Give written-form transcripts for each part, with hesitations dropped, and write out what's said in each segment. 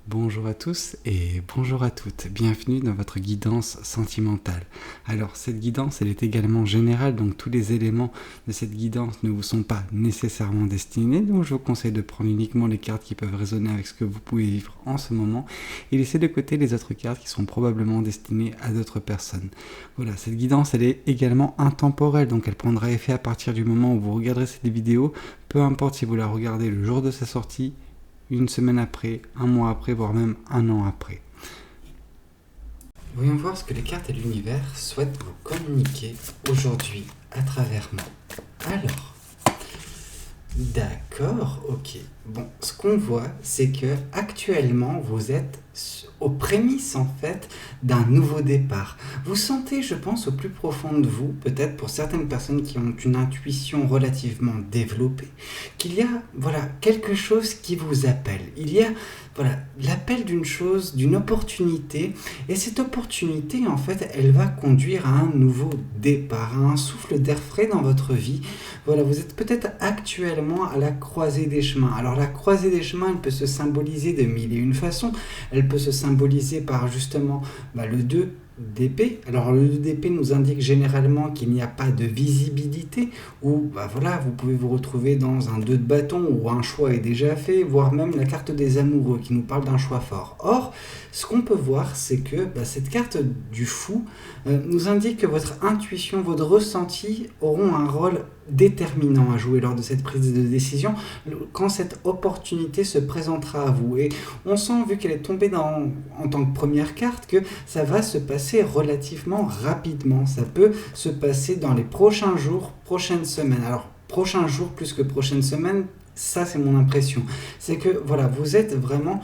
Bonjour à tous et bonjour à toutes, bienvenue dans votre guidance sentimentale. Alors cette guidance elle est également générale, donc tous les éléments de cette guidance ne vous sont pas nécessairement destinés, donc je vous conseille de prendre uniquement les cartes qui peuvent résonner avec ce que vous pouvez vivre en ce moment et laisser de côté les autres cartes qui sont probablement destinées à d'autres personnes. Voilà, cette guidance elle est également intemporelle, donc elle prendra effet à partir du moment où vous regarderez cette vidéo, peu importe si vous la regardez le jour de sa sortie, une semaine après, un mois après, voire même un an après. Voyons voir ce que les cartes et l'univers souhaitent vous communiquer aujourd'hui à travers moi. Alors, d'accord, ok. Bon, ce qu'on voit, c'est que actuellement, vous êtes aux prémices en fait d'un nouveau départ. Vous sentez, je pense, au plus profond de vous, peut-être pour certaines personnes qui ont une intuition relativement développée, qu'il y a quelque chose qui vous appelle. Il y a l'appel d'une chose, d'une opportunité, et cette opportunité en fait, elle va conduire à un nouveau départ, à un souffle d'air frais dans votre vie. Voilà, vous êtes peut-être actuellement à la croisée des chemins. Alors la croisée des chemins, elle peut se symboliser de mille et une façons. Elle peut se symboliser par justement le 2 d'épée. Alors le 2 d'épée nous indique généralement qu'il n'y a pas de visibilité, ou vous pouvez vous retrouver dans un 2 de bâton où un choix est déjà fait, voire même la carte des amoureux qui nous parle d'un choix fort. Or, ce qu'on peut voir, c'est que cette carte du fou nous indique que votre intuition, votre ressenti auront un rôle déterminant à jouer lors de cette prise de décision quand cette opportunité se présentera à vous. Et on sent, vu qu'elle est tombée en tant que première carte, que ça va se passer relativement rapidement. Ça peut se passer dans les prochains jours, prochaines semaines. Alors, prochains jours plus que prochaines semaines, ça c'est mon impression. C'est que vous êtes vraiment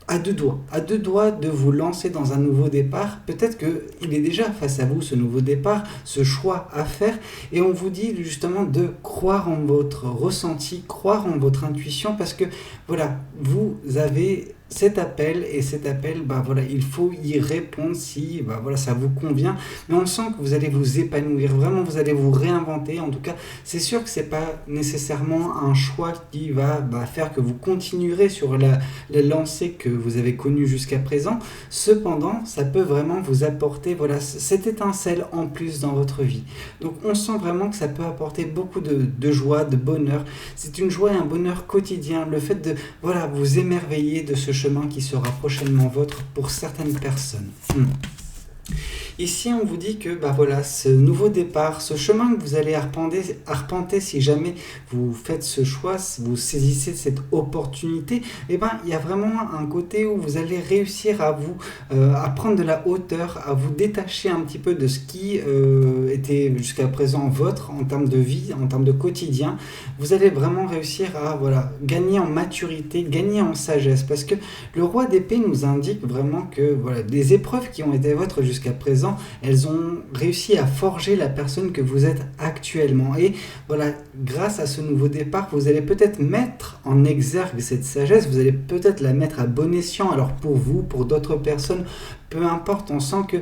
à deux doigts de vous lancer dans un nouveau départ. Peut-être qu'il est déjà face à vous, ce nouveau départ, ce choix à faire, et on vous dit justement de croire en votre ressenti, croire en votre intuition, parce que vous avez cet appel, et cet appel, il faut y répondre si ça vous convient, mais on sent que vous allez vous épanouir, vraiment vous allez vous réinventer. En tout cas, c'est sûr que c'est pas nécessairement un choix qui va faire que vous continuerez sur la lancée que vous avez connue jusqu'à présent. Cependant, ça peut vraiment vous apporter cette étincelle en plus dans votre vie. Donc on sent vraiment que ça peut apporter beaucoup de joie, de bonheur. C'est une joie et un bonheur quotidien, le fait de vous émerveiller de ce chemin qui sera prochainement vôtre pour certaines personnes. Ici, on vous dit que ce nouveau départ, ce chemin que vous allez arpenter si jamais vous faites ce choix, si vous saisissez cette opportunité, il y a vraiment un côté où vous allez réussir à prendre de la hauteur, à vous détacher un petit peu de ce qui était jusqu'à présent vôtre en termes de vie, en termes de quotidien. Vous allez vraiment réussir à gagner en maturité, gagner en sagesse, parce que le roi d'épée nous indique vraiment que les épreuves qui ont été vôtres jusqu'à présent, elles ont réussi à forger la personne que vous êtes actuellement. Et grâce à ce nouveau départ, vous allez peut-être mettre en exergue cette sagesse, vous allez peut-être la mettre à bon escient, alors pour vous, pour d'autres personnes, peu importe, on sent que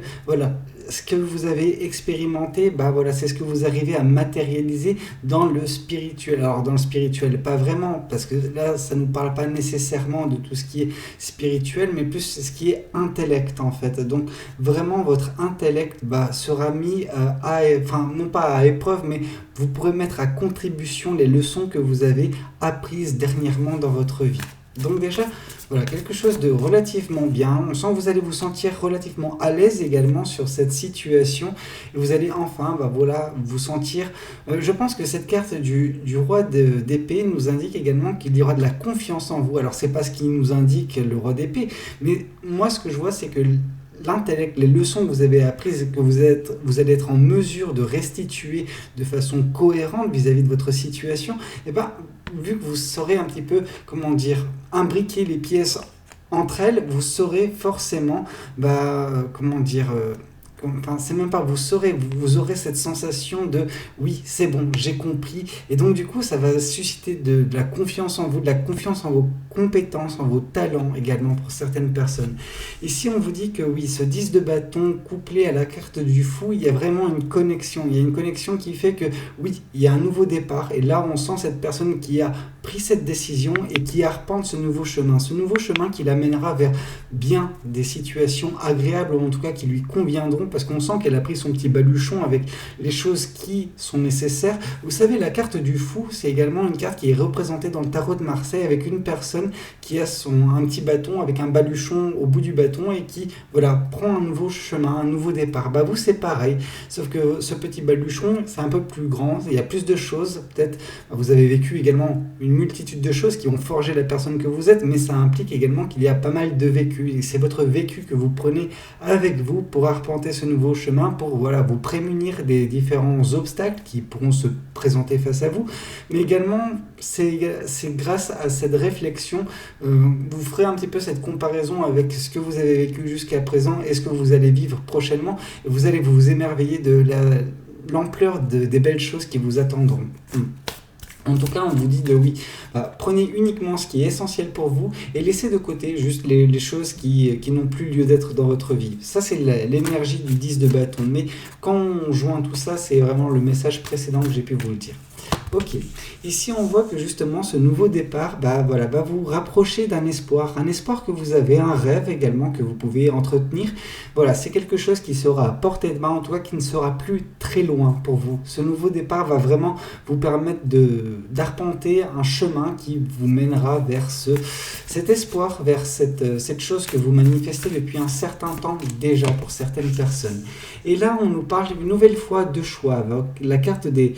ce que vous avez expérimenté, c'est ce que vous arrivez à matérialiser dans le spirituel. Alors dans le spirituel, pas vraiment, parce que là, ça ne nous parle pas nécessairement de tout ce qui est spirituel, mais plus ce qui est intellect en fait. Donc vraiment, votre intellect sera mis non pas à épreuve, mais vous pourrez mettre à contribution les leçons que vous avez apprises dernièrement dans votre vie. Donc déjà, quelque chose de relativement bien. On sent que vous allez vous sentir relativement à l'aise également sur cette situation. Et vous allez enfin vous sentir... je pense que cette carte du roi d'épée nous indique également qu'il y aura de la confiance en vous. Alors c'est pas ce qui nous indique le roi d'épée, mais moi ce que je vois, c'est que l'intellect, les leçons que vous avez apprises, que vous allez être en mesure de restituer de façon cohérente vis-à-vis de votre situation, vu que vous saurez un petit peu, imbriquer les pièces entre elles, vous saurez forcément, c'est même pas, vous aurez cette sensation de oui, c'est bon, j'ai compris, et donc du coup ça va susciter de la confiance en vous, de la confiance en vos compétences, en vos talents également pour certaines personnes. Ici on vous dit que oui, ce 10 de bâton couplé à la carte du fou, il y a vraiment une connexion, qui fait que oui, il y a un nouveau départ, et là on sent cette personne qui a pris cette décision et qui arpente ce nouveau chemin qui l'amènera vers bien des situations agréables, ou en tout cas qui lui conviendront, parce qu'on sent qu'elle a pris son petit baluchon avec les choses qui sont nécessaires. Vous savez, la carte du fou, c'est également une carte qui est représentée dans le tarot de Marseille avec une personne qui a un petit bâton avec un baluchon au bout du bâton et qui prend un nouveau chemin, un nouveau départ. Vous c'est pareil, sauf que ce petit baluchon c'est un peu plus grand, il y a plus de choses, peut-être vous avez vécu également une multitude de choses qui ont forgé la personne que vous êtes, mais ça implique également qu'il y a pas mal de vécu, et c'est votre vécu que vous prenez avec vous pour arpenter ce nouveau chemin, pour vous prémunir des différents obstacles qui pourront se présenter face à vous, mais également c'est grâce à cette réflexion, vous ferez un petit peu cette comparaison avec ce que vous avez vécu jusqu'à présent et ce que vous allez vivre prochainement, et vous allez vous émerveiller de l'ampleur des belles choses qui vous attendront. En tout cas, on vous dit de oui. Prenez uniquement ce qui est essentiel pour vous et laissez de côté juste les choses qui n'ont plus lieu d'être dans votre vie. Ça, c'est l'énergie du 10 de bâton. Mais quand on joint tout ça, c'est vraiment le message précédent que j'ai pu vous le dire. Ok, ici on voit que justement ce nouveau départ va vous rapprocher d'un espoir que vous avez, un rêve également que vous pouvez entretenir. C'est quelque chose qui sera à portée de main, en tout cas qui ne sera plus très loin pour vous. Ce nouveau départ va vraiment vous permettre d'arpenter un chemin qui vous mènera vers cet espoir, vers cette chose que vous manifestez depuis un certain temps déjà pour certaines personnes. Et là on nous parle une nouvelle fois de choix, avec la carte des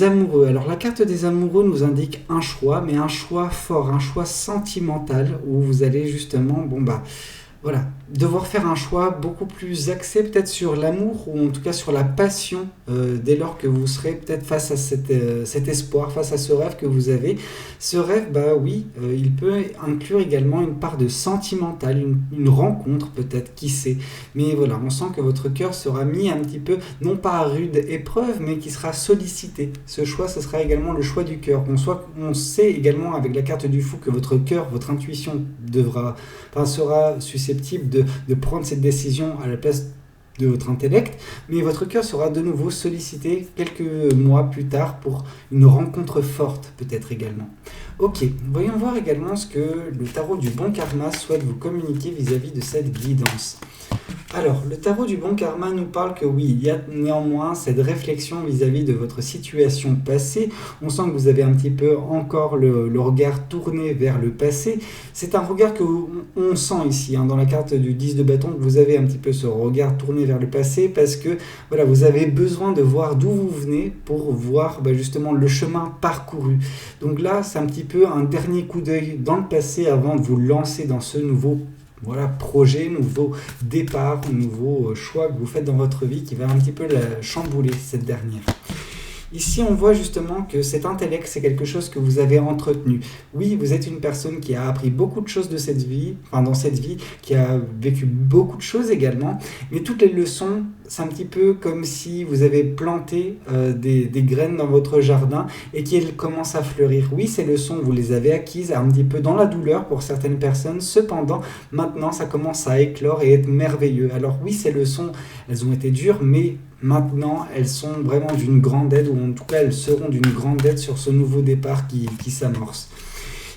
amoureux. Alors la carte des amoureux nous indique un choix, mais un choix fort, un choix sentimental, où vous allez justement, devoir faire un choix beaucoup plus axé peut-être sur l'amour, ou en tout cas sur la passion, dès lors que vous serez peut-être face à cet espoir, face à ce rêve que vous avez. Ce rêve, il peut inclure également une part de sentimental, une rencontre peut-être, qui sait. Mais on sent que votre cœur sera mis un petit peu, non pas à rude épreuve, mais qui sera sollicité. Ce choix, ce sera également le choix du cœur. On sait également avec la carte du fou que votre cœur, votre intuition sera susceptible de prendre cette décision à la place de votre intellect, mais votre cœur sera de nouveau sollicité quelques mois plus tard pour une rencontre forte peut-être également. Ok, voyons voir également ce que le tarot du bon karma souhaite vous communiquer vis-à-vis de cette guidance. Alors, le tarot du bon karma nous parle que oui, il y a néanmoins cette réflexion vis-à-vis de votre situation passée. On sent que vous avez un petit peu encore le regard tourné vers le passé. C'est un regard que on sent ici, dans la carte du 10 de bâton, que vous avez un petit peu ce regard tourné vers le passé, parce que vous avez besoin de voir d'où vous venez pour voir justement le chemin parcouru. Donc là, c'est un petit peu un dernier coup d'œil dans le passé avant de vous lancer dans ce nouveau projet, nouveau départ, nouveau choix que vous faites dans votre vie qui va un petit peu la chambouler, cette dernière. Ici, on voit justement que cet intellect, c'est quelque chose que vous avez entretenu. Oui, vous êtes une personne qui a appris beaucoup de choses dans cette vie, qui a vécu beaucoup de choses également, mais toutes les leçons, c'est un petit peu comme si vous avez planté des graines dans votre jardin et qu'elles commencent à fleurir. Oui, ces leçons, vous les avez acquises un petit peu dans la douleur pour certaines personnes, cependant, maintenant, ça commence à éclore et être merveilleux. Alors oui, ces leçons, elles ont été dures, mais maintenant, elles sont vraiment d'une grande aide, ou en tout cas, elles seront d'une grande aide sur ce nouveau départ qui s'amorce.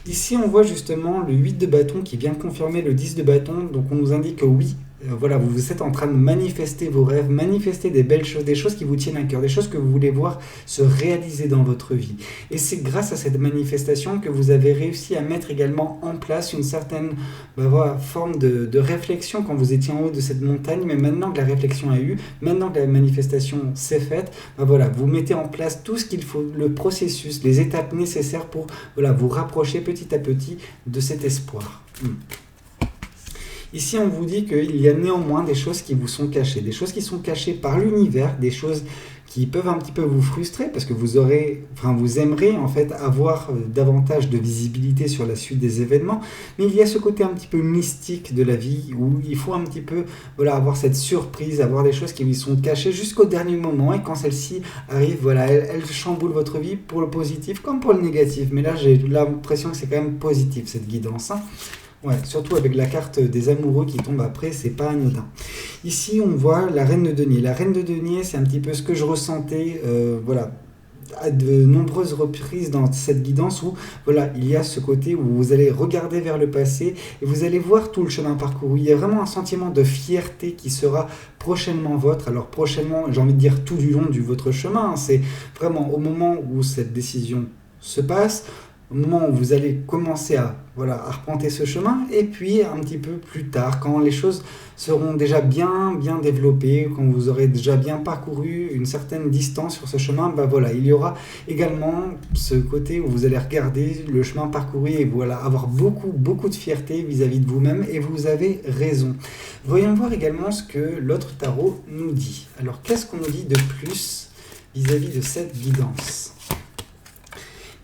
Ici, on voit justement le 8 de bâton qui vient confirmer le 10 de bâton, donc on nous indique que oui, vous êtes en train de manifester vos rêves, manifester des belles choses, des choses qui vous tiennent à cœur, des choses que vous voulez voir se réaliser dans votre vie. Et c'est grâce à cette manifestation que vous avez réussi à mettre également en place une certaine forme de réflexion quand vous étiez en haut de cette montagne, mais maintenant que la réflexion a eu, maintenant que la manifestation s'est faite, vous mettez en place tout ce qu'il faut, le processus, les étapes nécessaires pour vous rapprocher petit à petit de cet espoir. Ici, on vous dit qu'il y a néanmoins des choses qui vous sont cachées, des choses qui sont cachées par l'univers, des choses qui peuvent un petit peu vous frustrer parce que vous aimeriez en fait avoir davantage de visibilité sur la suite des événements, mais il y a ce côté un petit peu mystique de la vie où il faut un petit peu avoir cette surprise, avoir des choses qui vous sont cachées jusqu'au dernier moment, et quand celle-ci arrive, elle chamboule votre vie pour le positif comme pour le négatif. Mais là, j'ai l'impression que c'est quand même positif cette guidance. Ouais, surtout avec la carte des amoureux qui tombe après, c'est pas anodin. Ici, on voit la reine de denier. La reine de denier, c'est un petit peu ce que je ressentais, à de nombreuses reprises dans cette guidance où voilà, il y a ce côté où vous allez regarder vers le passé et vous allez voir tout le chemin parcouru. Il y a vraiment un sentiment de fierté qui sera prochainement votre. Alors prochainement, j'ai envie de dire tout du long de votre chemin. C'est vraiment au moment où cette décision se passe, au moment où vous allez commencer à arpenter ce chemin, et puis un petit peu plus tard, quand les choses seront déjà bien développées, quand vous aurez déjà bien parcouru une certaine distance sur ce chemin, il y aura également ce côté où vous allez regarder le chemin parcouru et avoir beaucoup de fierté vis-à-vis de vous-même, et vous avez raison. Voyons voir également ce que l'autre tarot nous dit. Alors qu'est-ce qu'on nous dit de plus vis-à-vis de cette guidance ?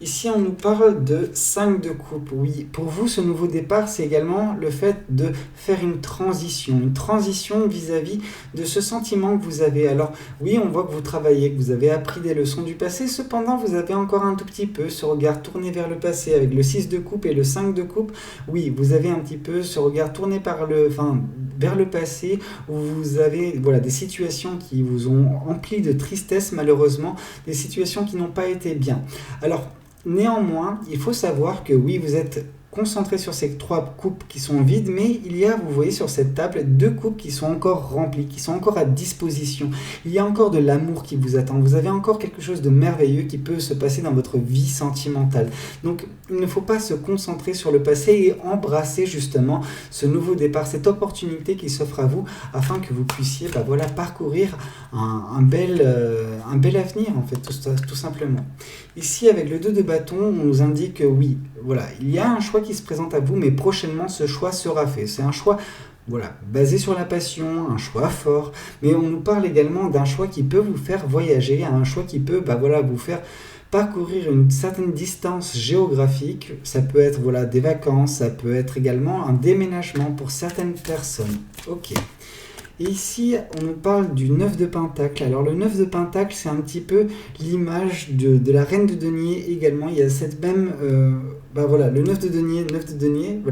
Ici, on nous parle de 5 de coupe. Oui, pour vous, ce nouveau départ, c'est également le fait de faire une transition vis-à-vis de ce sentiment que vous avez. Alors, oui, on voit que vous travaillez, que vous avez appris des leçons du passé, cependant, vous avez encore un tout petit peu ce regard tourné vers le passé avec le 6 de coupe et le 5 de coupe. Oui, vous avez un petit peu ce regard tourné vers le passé, où vous avez des situations qui vous ont empli de tristesse, malheureusement, des situations qui n'ont pas été bien. Alors, néanmoins, il faut savoir que oui, vous êtes concentré sur ces 3 coupes qui sont vides, mais il y a, vous voyez sur cette table, 2 coupes qui sont encore remplies, qui sont encore à disposition. Il y a encore de l'amour qui vous attend. Vous avez encore quelque chose de merveilleux qui peut se passer dans votre vie sentimentale. Donc, il ne faut pas se concentrer sur le passé et embrasser justement ce nouveau départ, cette opportunité qui s'offre à vous afin que vous puissiez parcourir un bel avenir, en fait, tout simplement. Ici, avec le 2 de bâton, on nous indique que oui, il y a un choix qui se présente à vous, mais prochainement, ce choix sera fait. C'est un choix basé sur la passion, un choix fort, mais on nous parle également d'un choix qui peut vous faire voyager, un choix qui peut vous faire parcourir une certaine distance géographique. Ça peut être des vacances, ça peut être également un déménagement pour certaines personnes. Ok. Et ici, on nous parle du 9 de Pentacle. Alors, le 9 de Pentacle, c'est un petit peu l'image de la reine de denier également. Il y a cette même... le 9 de denier,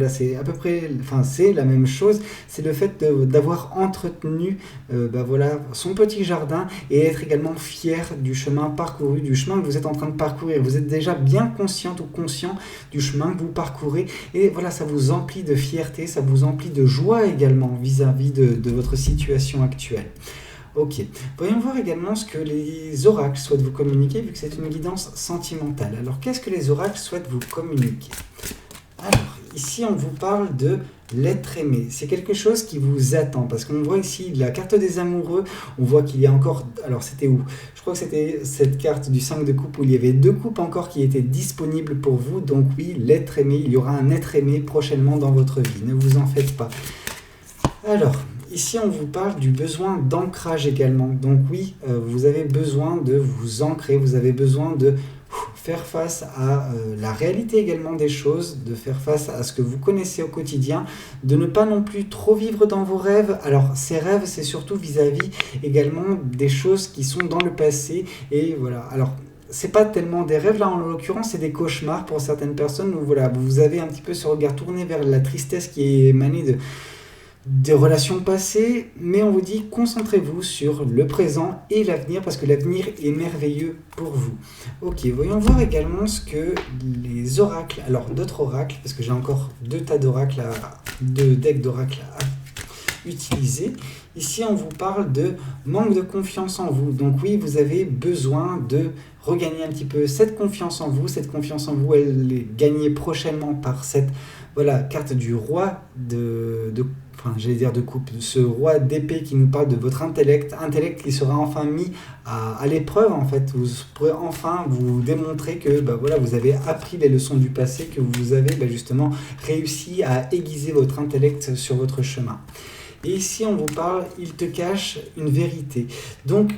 c'est à peu près... c'est la même chose. C'est le fait d'avoir entretenu son petit jardin et être également fier du chemin parcouru, du chemin que vous êtes en train de parcourir. Vous êtes déjà bien consciente ou conscient du chemin que vous parcourez. Et ça vous emplit de fierté, ça vous emplit de joie également vis-à-vis de votre situation actuelle. Ok, voyons voir également ce que les oracles souhaitent vous communiquer, vu que c'est une guidance sentimentale. Alors, qu'est-ce que les oracles souhaitent vous communiquer ? Alors, ici, on vous parle de l'être aimé. C'est quelque chose qui vous attend, parce qu'on voit ici la carte des amoureux, on voit qu'il y a encore... Alors, c'était où ? Je crois que c'était cette carte du 5 de coupe où il y avait 2 coupes encore qui étaient disponibles pour vous. Donc oui, l'être aimé, il y aura un être aimé prochainement dans votre vie. Ne vous en faites pas. Alors... ici, on vous parle du besoin d'ancrage également. Donc oui, vous avez besoin de vous ancrer, vous avez besoin de faire face à la réalité également des choses, de faire face à ce que vous connaissez au quotidien, de ne pas non plus trop vivre dans vos rêves. Alors, ces rêves, c'est surtout vis-à-vis également des choses qui sont dans le passé. Et voilà, alors... c'est pas tellement des rêves là, en l'occurrence, c'est des cauchemars pour certaines personnes. Où, vous avez un petit peu ce regard tourné vers la tristesse qui est émanée des relations passées, mais on vous dit concentrez-vous sur le présent et l'avenir, parce que l'avenir est merveilleux pour vous. Ok, voyons voir également ce que les oracles, alors d'autres oracles, parce que j'ai encore 2 decks d'oracles à utiliser. Ici, on vous parle de manque de confiance en vous. Donc oui, vous avez besoin de regagner un petit peu cette confiance en vous. Cette confiance en vous, elle est gagnée prochainement par cette carte du roi de coupe, ce roi d'épée qui nous parle de votre intellect qui sera enfin mis à l'épreuve. En fait, vous pourrez enfin vous démontrer que vous avez appris les leçons du passé, que vous avez justement réussi à aiguiser votre intellect sur votre chemin. Et ici, on vous parle, il te cache une vérité. Donc,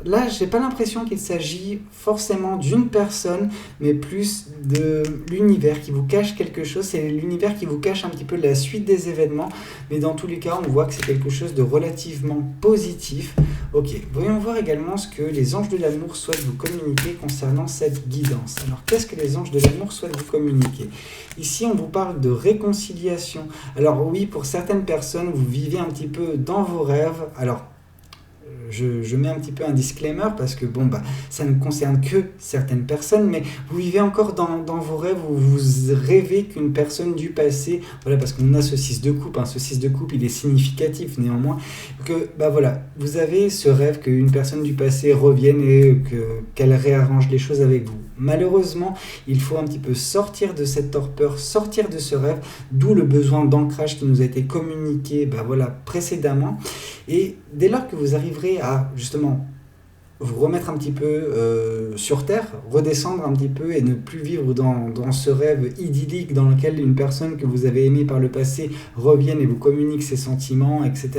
là, j'ai pas l'impression qu'il s'agit forcément d'une personne, mais plus de l'univers qui vous cache quelque chose. C'est l'univers qui vous cache un petit peu la suite des événements. Mais dans tous les cas, on voit que c'est quelque chose de relativement positif. Ok, voyons voir également ce que les anges de l'amour souhaitent vous communiquer concernant cette guidance. Alors, qu'est-ce que les anges de l'amour souhaitent vous communiquer ? Ici, on vous parle de réconciliation. Alors oui, pour certaines personnes, vous vivez un petit peu dans vos rêves. Alors, je mets un petit peu un disclaimer parce que bon, bah, ça ne concerne que certaines personnes, mais vous vivez encore dans vos rêves, vous rêvez qu'une personne du passé, voilà, parce qu'on a ce 6 de coupe, hein, ce 6 de coupe, il est significatif néanmoins, que bah voilà, vous avez ce rêve qu'une personne du passé revienne et qu'elle réarrange les choses avec vous. Malheureusement, il faut un petit peu sortir de cette torpeur, sortir de ce rêve, d'où le besoin d'ancrage qui nous a été communiqué bah voilà, précédemment. Et dès lors que vous arriverez à justement vous remettre un petit peu sur terre, redescendre un petit peu et ne plus vivre dans ce rêve idyllique dans lequel une personne que vous avez aimée par le passé revienne et vous communique ses sentiments, etc.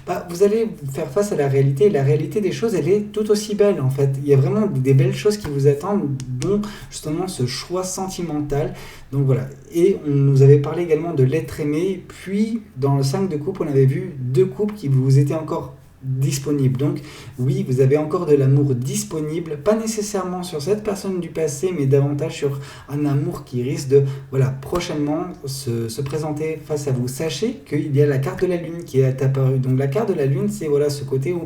Bah, vous allez faire face à la réalité. Et la réalité des choses, elle est tout aussi belle en fait. Il y a vraiment des belles choses qui vous attendent, dont justement ce choix sentimental. Donc voilà. Et on nous avait parlé également de l'être aimé. Puis dans le 5 de coupe, on avait vu 2 couples qui vous étaient encore disponible. Donc oui, vous avez encore de l'amour disponible, pas nécessairement sur cette personne du passé, mais davantage sur un amour qui risque de voilà, prochainement se présenter face à vous. Sachez qu'il y a la carte de la lune qui est apparue. Donc la carte de la lune, c'est voilà, ce côté où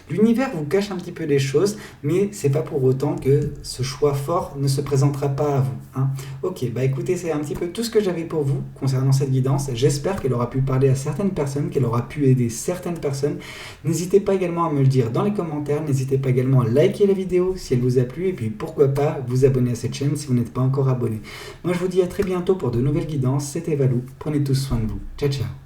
l'univers vous cache un petit peu des choses, mais c'est pas pour autant que ce choix fort ne se présentera pas à vous. Hein. Ok, bah écoutez, c'est un petit peu tout ce que j'avais pour vous concernant cette guidance. J'espère qu'elle aura pu parler à certaines personnes, qu'elle aura pu aider certaines personnes. N'hésitez pas également à me le dire dans les commentaires, n'hésitez pas également à liker la vidéo si elle vous a plu, et puis pourquoi pas vous abonner à cette chaîne si vous n'êtes pas encore abonné. Moi je vous dis à très bientôt pour de nouvelles guidances, c'était Valou, prenez tous soin de vous. Ciao ciao.